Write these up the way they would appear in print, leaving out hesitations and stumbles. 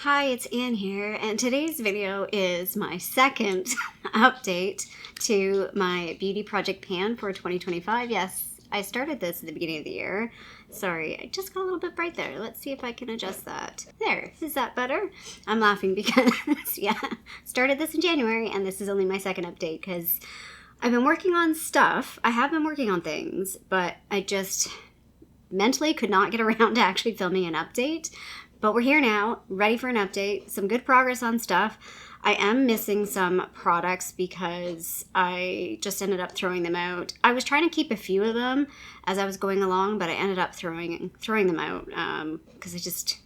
Hi, it's Anne here, and today's video is my second update to my beauty project pan for 2025. Yes, I started this at the beginning of the year. Sorry, I just got a little bit bright there. Let's see if I can adjust that. There, is that better? I'm laughing because, yeah, started this in January, and this is only my second update because I've been working on stuff. I have been working on things, but I just mentally could not get around to actually filming an update. But we're here now, ready for an update, some good progress on stuff. I am missing some products because I just ended up throwing them out. I was trying to keep a few of them as I was going along, but I ended up throwing them out because I just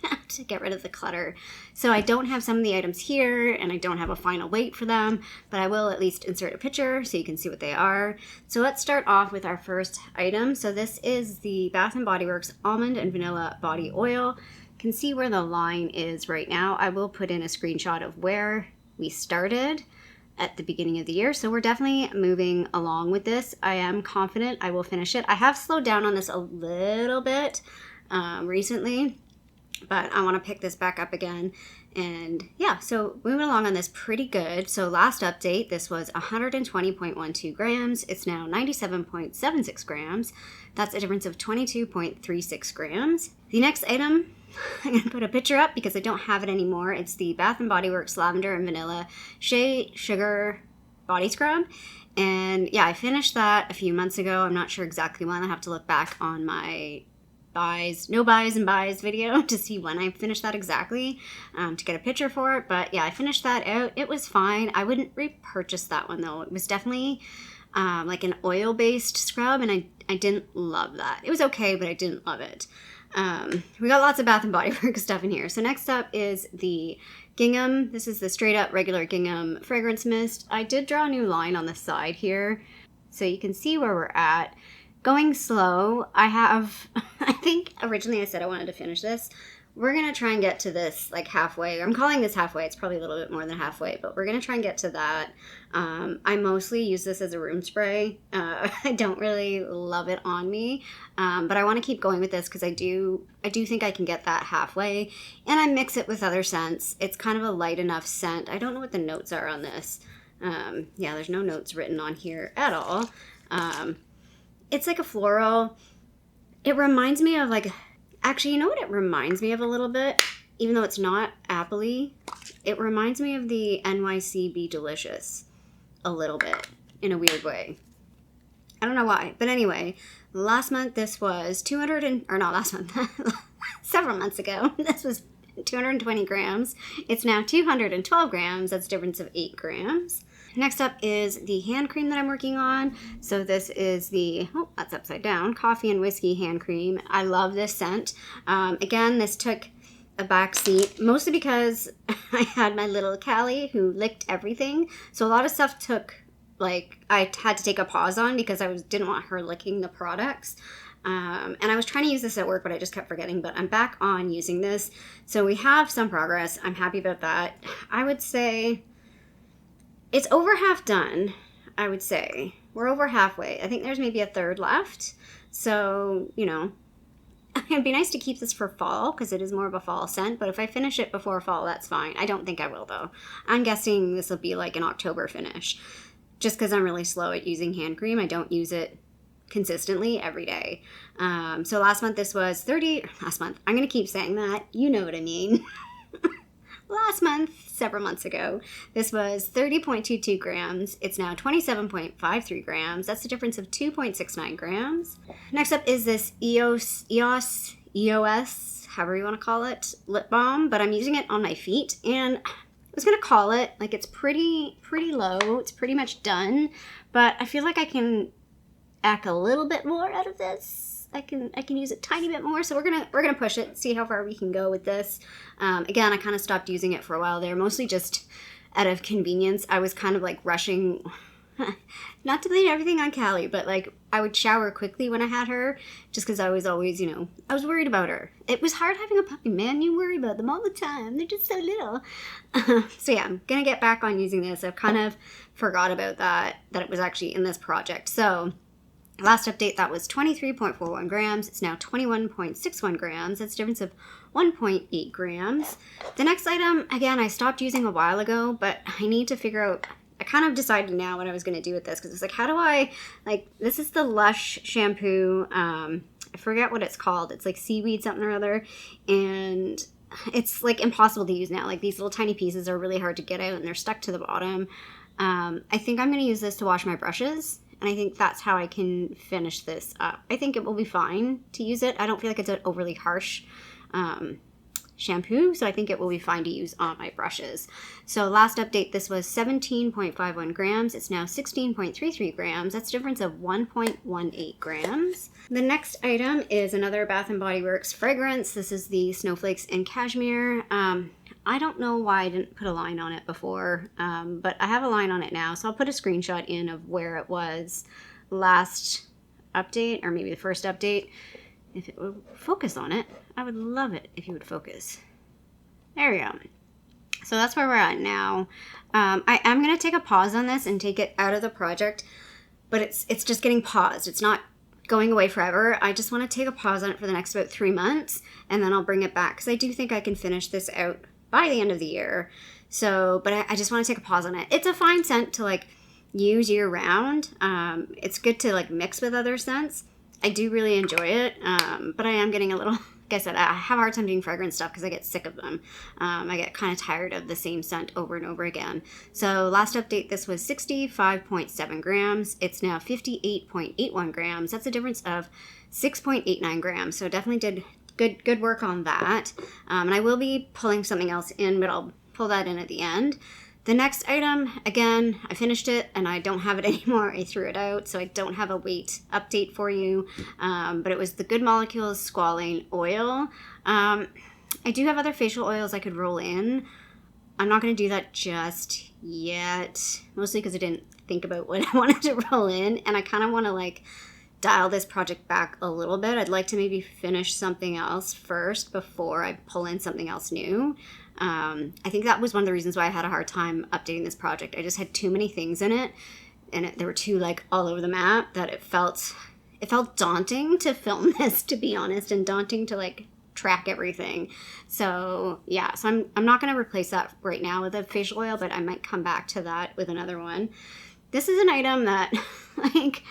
have to get rid of the clutter. So I don't have some of the items here, and I don't have a final weight for them, but I will at least insert a picture so you can see what they are. So let's start off with our first item. So this is the Bath & Body Works Almond and Vanilla Body Oil. Can see where the line is right now. I will put in a screenshot of where we started at the beginning of the year. So we're definitely moving along with this. I am confident I will finish it. I have slowed down on this a little bit recently, but I want to pick this back up again. And yeah, so moving along on this pretty good. So last update, this was 120.12 grams. It's now 97.76 grams. That's a difference of 22.36 grams. The next item, I'm going to put a picture up because I don't have it anymore. It's the Bath & Body Works Lavender and Vanilla Shea Sugar Body Scrub. And yeah, I finished that a few months ago. I'm not sure exactly when. I have to look back on my no buys and buys video to see when I finished that exactly to get a picture for it. But yeah, I finished that out. It was fine. I wouldn't repurchase that one though. It was definitely like an oil-based scrub, and I didn't love that. It was okay, but I didn't love it. We got lots of Bath & Body Works stuff in here. So next up is the gingham. This is the straight up regular gingham fragrance mist. I did draw a new line on the side here so you can see where we're at. Going slow. I think originally I said I wanted to finish this. We're going to try and get to this like halfway. I'm calling this halfway. It's probably a little bit more than halfway, but we're going to try and get to that. I mostly use this as a room spray. I don't really love it on me, but I want to keep going with this because I do think I can get that halfway, and I mix it with other scents. It's kind of a light enough scent. I don't know what the notes are on this. Yeah, there's no notes written on here at all. It's like a floral. It reminds me of like, actually, you know what it reminds me of a little bit? Even though it's not apple-y, it reminds me of the NYC Be Delicious a little bit in a weird way. I don't know why, but anyway, last month this was several months ago, this was 220 grams. It's now 212 grams. That's a difference of 8 grams. Next up is the hand cream that I'm working on. So this is the, that's upside down, Coffee and Whiskey hand cream. I love this scent. Again, this took a back seat, mostly because I had my little Callie who licked everything. So a lot of stuff took, like, I had to take a pause on because I didn't want her licking the products. And I was trying to use this at work, but I just kept forgetting. But I'm back on using this. So we have some progress. I'm happy about that. I would say it's over half done, I would say. We're over halfway. I think there's maybe a third left. So, you know, it'd be nice to keep this for fall because it is more of a fall scent. But if I finish it before fall, that's fine. I don't think I will, though. I'm guessing this will be like an October finish. Just because I'm really slow at using hand cream. I don't use it consistently every day. So last month, I'm going to keep saying that. You know what I mean. Last month, several months ago, this was 30.22 grams. It's now 27.53 grams. That's a difference of 2.69 grams. Next up is this EOS, however you want to call it, lip balm, but I'm using it on my feet, and I was going to call it, like, it's pretty low. It's pretty much done, but I feel like I can act a little bit more out of this. I can use a tiny bit more, so we're gonna push it, see how far we can go with this. Again, I kind of stopped using it for a while there, mostly just out of convenience. I was kind of like rushing, not to blame everything on Callie, but like I would shower quickly when I had her, just because I was always, I was worried about her. It was hard having a puppy, man. You worry about them all the time. They're just so little. So yeah, I'm gonna get back on using this. I've kind of forgot about that it was actually in this project. So Last update, that was 23.41 grams. It's now 21.61 grams. That's a difference of 1.8 grams. The next item, again, I stopped using a while ago, but I need to figure out, I kind of decided now what I was going to do with this, because it's like, how do I, like, this is the Lush shampoo. I forget what it's called. It's like seaweed something or other, and it's like impossible to use now. Like, these little tiny pieces are really hard to get out, and they're stuck to the bottom. I think I'm going to use this to wash my brushes, and I think that's how I can finish this up. I think it will be fine to use it. I don't feel like it's an overly harsh shampoo, so I think it will be fine to use on my brushes. So last update, this was 17.51 grams. It's now 16.33 grams. That's a difference of 1.18 grams. The next item is another Bath & Body Works fragrance. This is the Snowflakes in Cashmere. I don't know why I didn't put a line on it before, but I have a line on it now, so I'll put a screenshot in of where it was last update, or maybe the first update. If it would focus on it, I would love it if you would focus. There we go. So that's where we're at now. I am going to take a pause on this and take it out of the project, but it's just getting paused. It's not going away forever. I just want to take a pause on it for the next about 3 months, and then I'll bring it back, because I do think I can finish this out by the end of the year. So, but I just want to take a pause on it. It's a fine scent to like use year round. It's good to like mix with other scents. I do really enjoy it, but I am getting a little, like I said, I have a hard time doing fragrance stuff because I get sick of them. I get kind of tired of the same scent over and over again. So last update, this was 65.7 grams. It's now 58.81 grams. That's a difference of 6.89 grams. So definitely did good work on that. And I will be pulling something else in, but I'll pull that in at the end. The next item, again, I finished it and I don't have it anymore. I threw it out, so I don't have a weight update for you. But it was the Good Molecules Squalane Oil. I do have other facial oils I could roll in. I'm not going to do that just yet, mostly because I didn't think about what I wanted to roll in, and I kind of want to like dial this project back a little bit. I'd like to maybe finish something else first before I pull in something else new. I think that was one of the reasons why I had a hard time updating this project. I just had too many things in it, and they were too like all over the map, that it felt daunting to film this, to be honest, and daunting to like track everything. So yeah, so I'm not going to replace that right now with a facial oil, but I might come back to that with another one. This is an item that like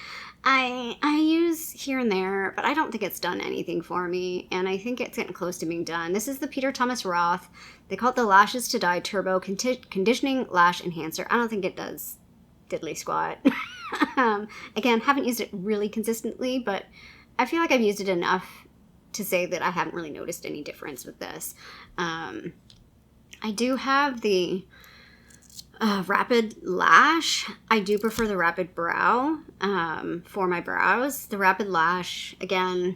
I use here and there, but I don't think it's done anything for me, and I think it's getting close to being done. This is the Peter Thomas Roth. They call it the Lashes to Die Turbo Conditioning Lash Enhancer. I don't think it does diddly squat. Again, haven't used it really consistently, but I feel like I've used it enough to say that I haven't really noticed any difference with this. I do have the Rapid Lash. I do prefer the Rapid Brow for my brows. The Rapid Lash, again,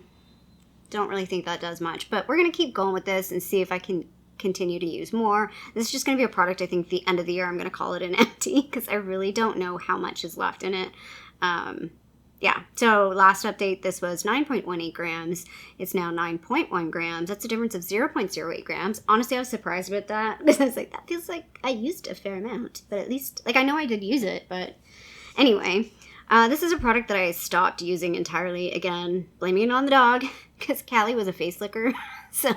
don't really think that does much, but we're going to keep going with this and see if I can continue to use more. This is just going to be a product, I think, the end of the year I'm going to call it an empty, because I really don't know how much is left in it. Yeah, so last update, this was 9.18 grams. It's now 9.1 grams. That's a difference of 0.08 grams. Honestly, I was surprised with that, because I was like, that feels like I used a fair amount, but at least, like, I know I did use it, but anyway. This is a product that I stopped using entirely. Again, blaming it on the dog, because Callie was a face licker. So,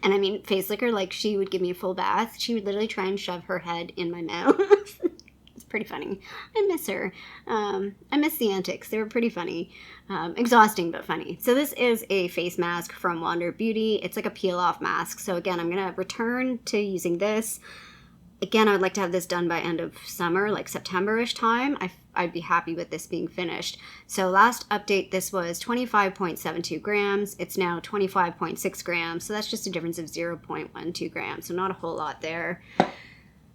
and I mean, face licker, like, she would give me a full bath. She would literally try and shove her head in my mouth. It's pretty funny. I miss her. I miss the antics. They were pretty funny. Exhausting, but funny. So this is a face mask from Wander Beauty. It's like a peel-off mask. So again, I'm going to return to using this. Again, I would like to have this done by end of summer, like September-ish time. I'd be happy with this being finished. So last update, this was 25.72 grams. It's now 25.6 grams. So that's just a difference of 0.12 grams. So not a whole lot there.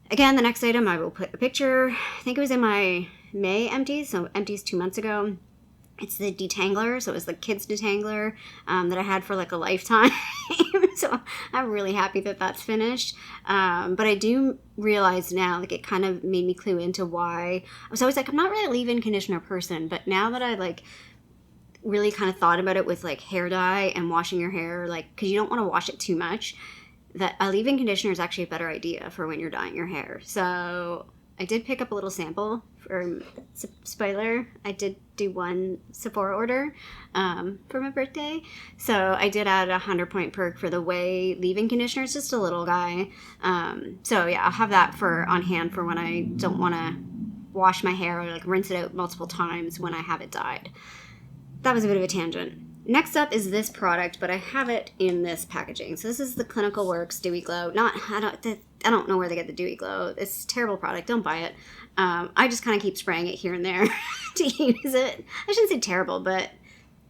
Again, the next item, I will put a picture. I think it was in my May empties, so empties 2 months ago. It's the detangler, so it was the kids detangler that I had for like a lifetime. So I'm really happy that that's finished. But I do realize now, like, it kind of made me clue into why I was always like, I'm not really a leave-in conditioner person, but now that I like really kind of thought about it with like hair dye and washing your hair, like, because you don't want to wash it too much, that a leave-in conditioner is actually a better idea for when you're dyeing your hair. So I did pick up a little sample for spoiler. I did do one Sephora order for my birthday. So I did add a 100-point perk for the Way leave-in conditioner. It's just a little guy. So yeah, I'll have that on hand for when I don't want to wash my hair or like rinse it out multiple times when I have it dyed. That was a bit of a tangent. Next up is this product, but I have it in this packaging. So this is the Clinical Works Dewy Glow. I don't know where they get the Dewy Glow. It's a terrible product. Don't buy it. I just kind of keep spraying it here and there to use it. I shouldn't say terrible, but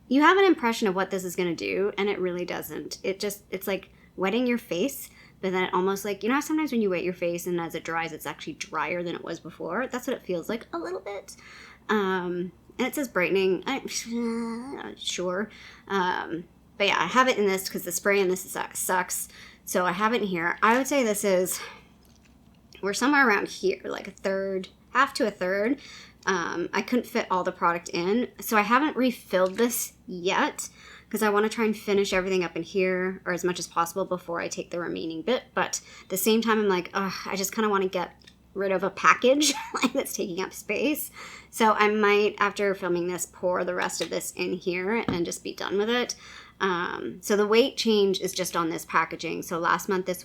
you have an impression of what this is going to do, and it really doesn't. It's like wetting your face, but then it almost like, you know, sometimes when you wet your face and as it dries, it's actually drier than it was before. That's what it feels like a little bit. And it says brightening. I'm not sure. But yeah, I have it in this because the spray in this sucks. So I have it in here. I would say we're somewhere around here, like a third, half to a third. I couldn't fit all the product in. So I haven't refilled this yet because I want to try and finish everything up in here or as much as possible before I take the remaining bit. But at the same time, I'm like, I just kind of want to get rid of a package like that's taking up space. So I might, after filming this, pour the rest of this in here and just be done with it. So the weight change is just on this packaging. So last update,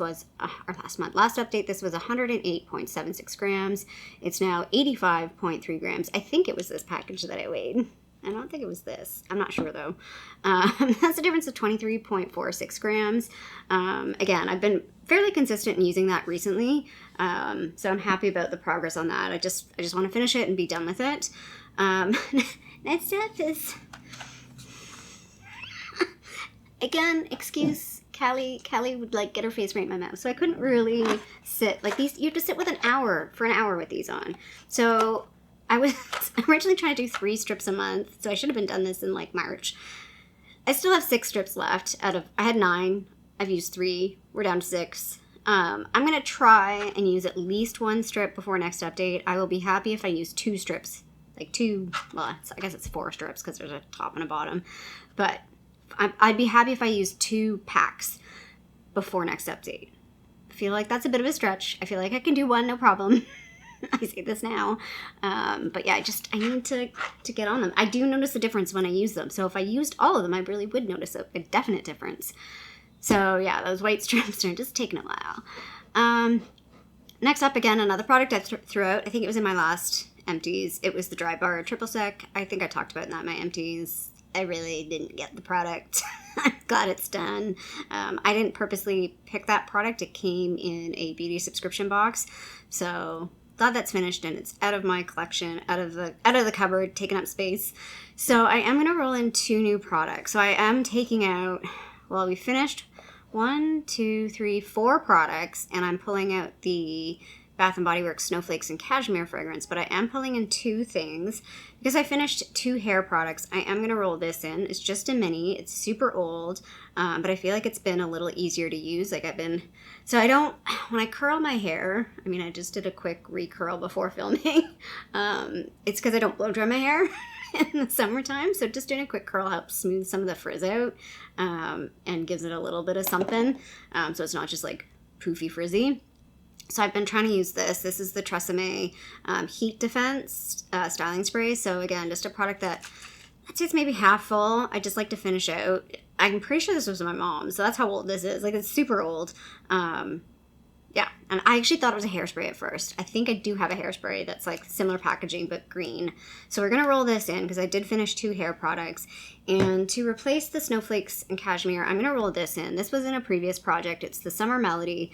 this was 108.76 grams. It's now 85.3 grams. I think it was this package that I weighed. I don't think it was this. I'm not sure though. That's a difference of 23.46 grams. Again, I've been fairly consistent in using that recently. So I'm happy about the progress on that. I just want to finish it and be done with it. Next up is, again, excuse Callie. Callie would like get her face right in my mouth. So I couldn't really sit like these. You have to sit with for an hour with these on. So I was originally trying to do 3 strips a month, so I should have been done this in like March. I still have 6 strips left I had 9. I've used 3. We're down to 6. I'm going to try and use at least 1 strip before next update. I will be happy if I use 2 strips. Like 2, well, I guess it's 4 strips because there's a top and a bottom. But I'd be happy if I use 2 packs before next update. I feel like that's a bit of a stretch. I feel like I can do 1, no problem. I say this now. But yeah, I need to get on them. I do notice a difference when I use them. So if I used all of them, I really would notice a definite difference. So yeah, those white strips are just taking a while. Next up, again, another product I threw out. I think it was in my last empties. It was the Dry Bar Triple Sec. I think I talked about that in my empties. I really didn't get the product. I'm glad it's done. I didn't purposely pick that product. It came in a beauty subscription box. So glad that's finished and it's out of my collection, out of the cupboard, taking up space. So I am going to roll in 2 new products. So I am taking out, well, we finished 1, 2, 3, 4 products, and I'm pulling out the Bath & Body Works Snowflakes and Cashmere fragrance, but I am pulling in 2 things. Because I finished 2 hair products, I am going to roll this in. It's just a mini. It's super old, but I feel like it's been a little easier to use. Like so I don't, when I curl my hair, I mean, I just did a quick recurl before filming. It's because I don't blow dry my hair in the summertime, so just doing a quick curl helps smooth some of the frizz out and gives it a little bit of something, so it's not just like poofy frizzy. So I've been trying to use this. This is the Tresemme Heat Defense styling spray. So again, just a product that I'd say it's maybe half full. I just like to finish out. I'm pretty sure this was my mom's, so that's how old this is. Like, it's super old. Yeah, and I actually thought it was a hairspray at first. I think I do have a hairspray that's like similar packaging but green. So we're going to roll this in because I did finish 2 hair products. And to replace the Snowflakes and Cashmere, I'm going to roll this in. This was in a previous project. It's the Summer Melody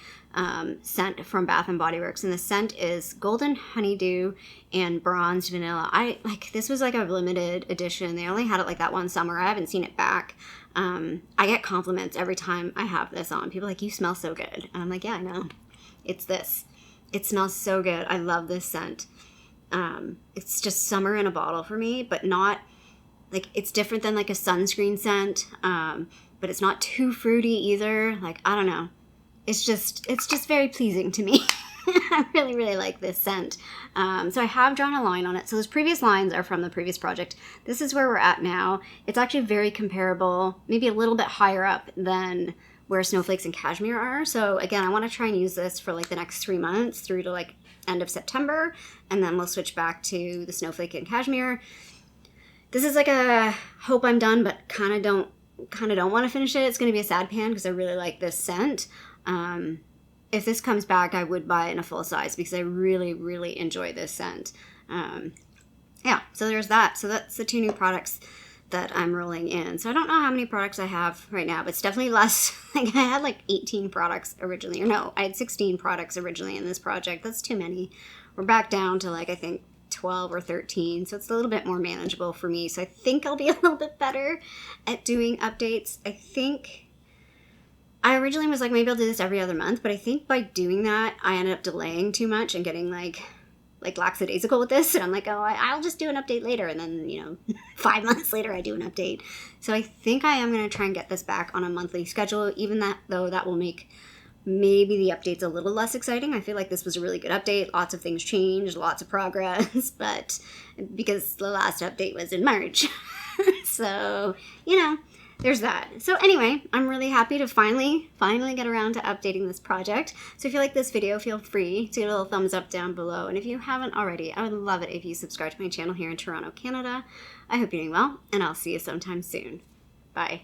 scent from Bath & Body Works. And the scent is Golden Honeydew and Bronzed Vanilla. This was like a limited edition. They only had it like that one summer. I haven't seen it back. I get compliments every time I have this on. People are like, you smell so good. And I'm like, yeah, I know. It's this. It smells so good. I love this scent. It's just summer in a bottle for me, but not like, it's different than like a sunscreen scent. But it's not too fruity either. Like, I don't know. It's just very pleasing to me. I really, really like this scent. So I have drawn a line on it. So those previous lines are from the previous project. This is where we're at now. It's actually very comparable, maybe a little bit higher up than where snowflakes and cashmere are. So again, I want to try and use this for like the next 3 months through to like end of September, and then we'll switch back to the snowflake and cashmere. This is like a hope I'm done, but kind of don't want to finish it. It's going to be a sad pan because I really like this scent. If this comes back, I would buy it in a full size because I really, really enjoy this scent. Yeah, so there's that. So that's the 2 new products that I'm rolling in. So I don't know how many products I have right now, but it's definitely less. Like I had like 18 products originally, or no, I had 16 products originally in this project. That's too many. We're back down to like, I think 12 or 13. So it's a little bit more manageable for me. So I think I'll be a little bit better at doing updates. I think I originally was like, maybe I'll do this every other month, but I think by doing that, I ended up delaying too much and getting like lackadaisical with this, and I'm like, oh, I'll just do an update later, and then, you know, 5 months later I do an update. So I think I am going to try and get this back on a monthly schedule, even though that will make maybe the updates a little less exciting. I feel like this was a really good update. Lots of things changed, lots of progress, but because the last update was in March. So, you know, there's that. So anyway, I'm really happy to finally get around to updating this project. So if you like this video, feel free to give a little thumbs up down below. And if you haven't already, I would love it if you subscribe to my channel here in Toronto, Canada. I hope you're doing well, and I'll see you sometime soon. Bye.